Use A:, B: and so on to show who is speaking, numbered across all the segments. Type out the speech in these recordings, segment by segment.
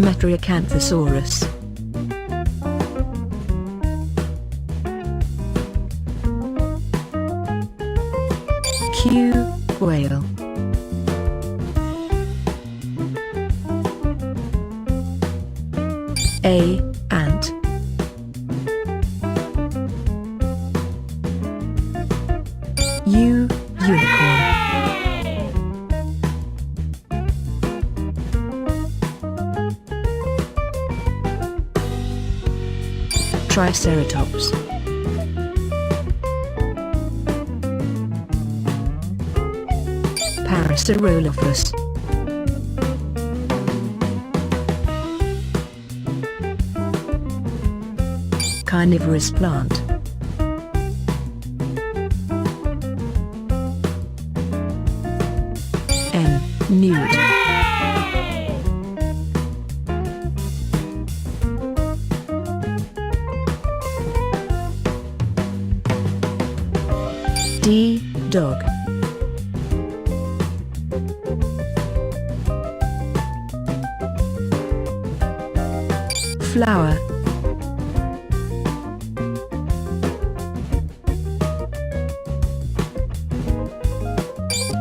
A: Metriacanthosaurus. Q. Whale. A. Ant. U. Unicorn. Triceratops. Parasaurolophus. Carnivorous plant. N. Newt. D. Dog. Flower.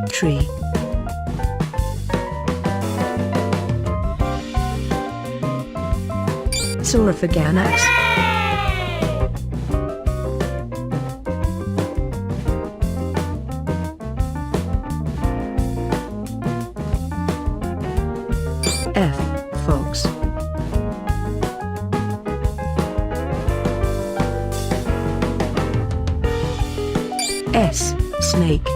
A: Tree. Saurophaganax. F. Fox. S. Snake.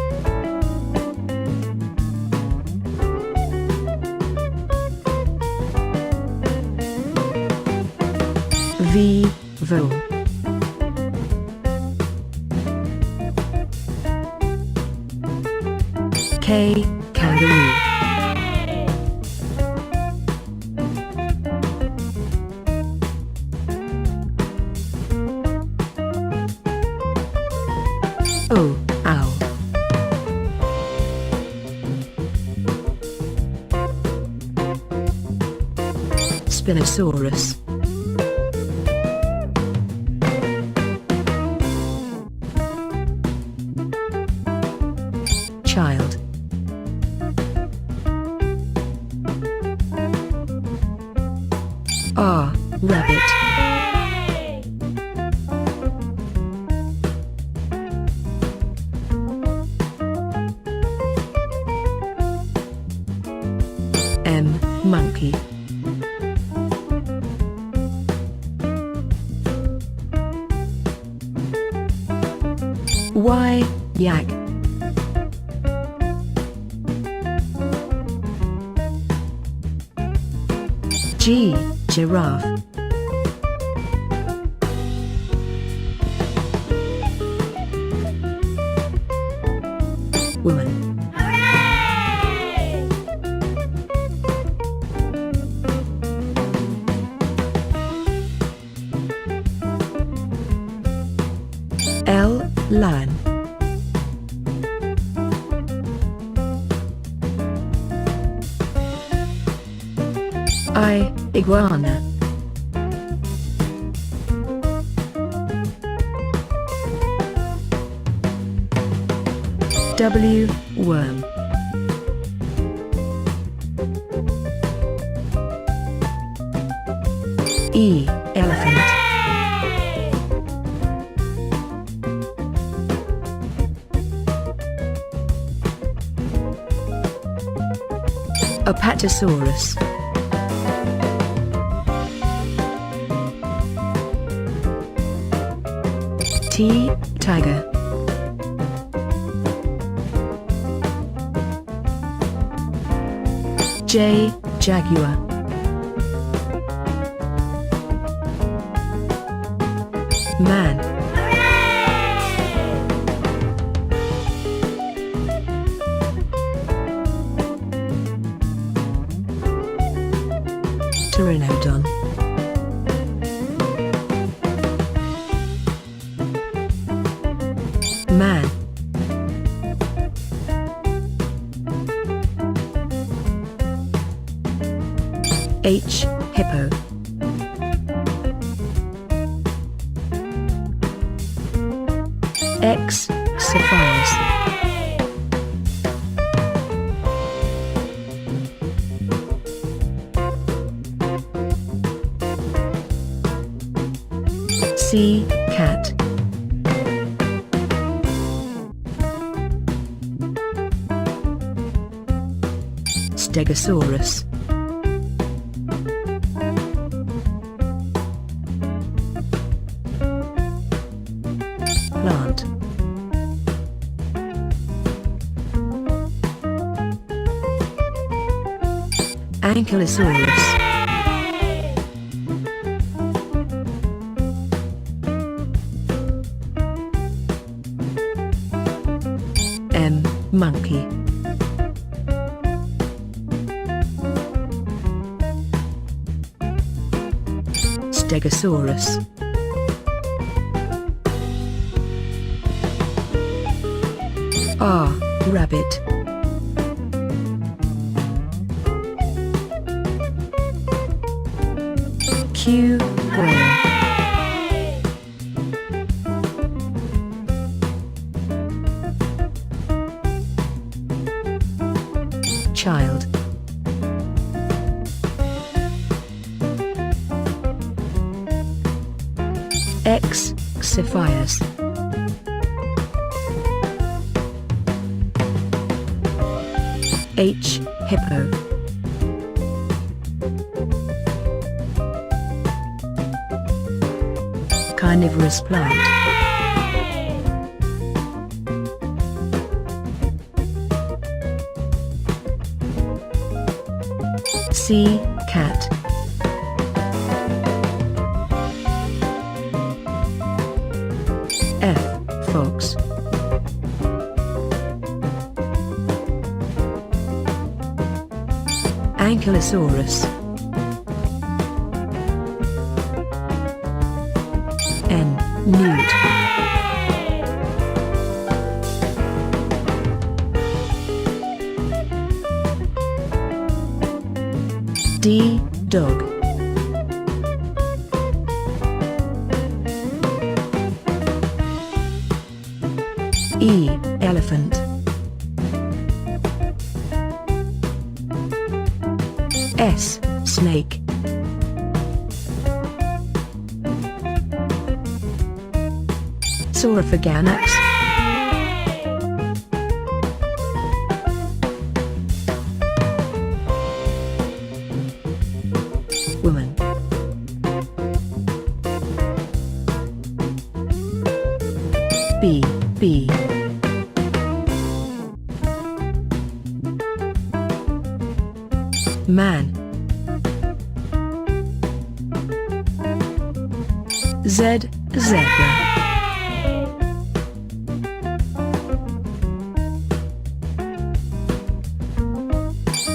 A: V. Vole. K. Kangaroo. O. Owl. Spinosaurus. Child. R. Rabbit. M. Monkey. Y. Yak. G. Giraffe. Woman. L. Lion. I. Iguana. W. Worm. E. Elephant. Apatosaurus. T. Tiger. J. Jaguar. Man. Pteranodon. Man. H. hippo. X sapphires. C cat. Stegosaurus. Plant. Ankylosaurus. M monkey. Stegosaurus. R rabbit. Q whale. Child. X sapphires. H hippo. Carnivorous plant. C cat. F fox. Ankylosaurus. N newt. D dog. E elephant. S snake. Saurophaganax. Woman. B bee. Man. Z zebra.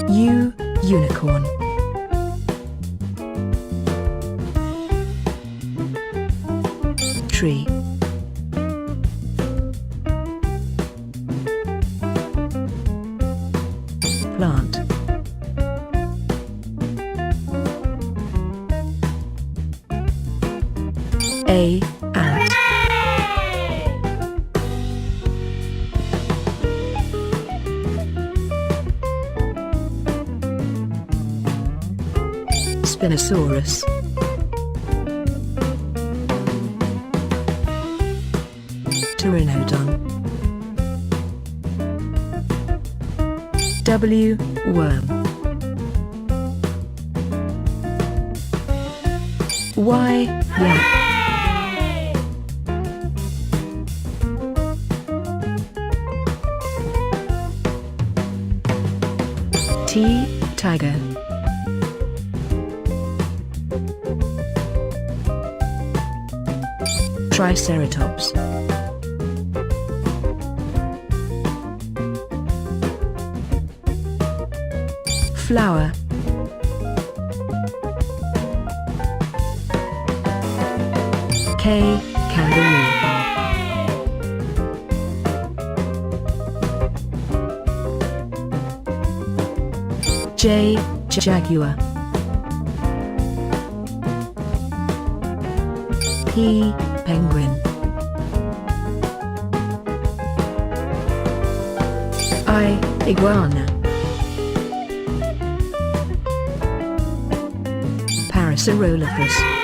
A: U unicorn. Tree. Plant. A ant. Spinosaurus. Pteranodon. W worm. Y yak. T tiger. Triceratops. Flower. K kangaroo. J jaguar. P. Penguin. I. Iguana. Parasaurolophus.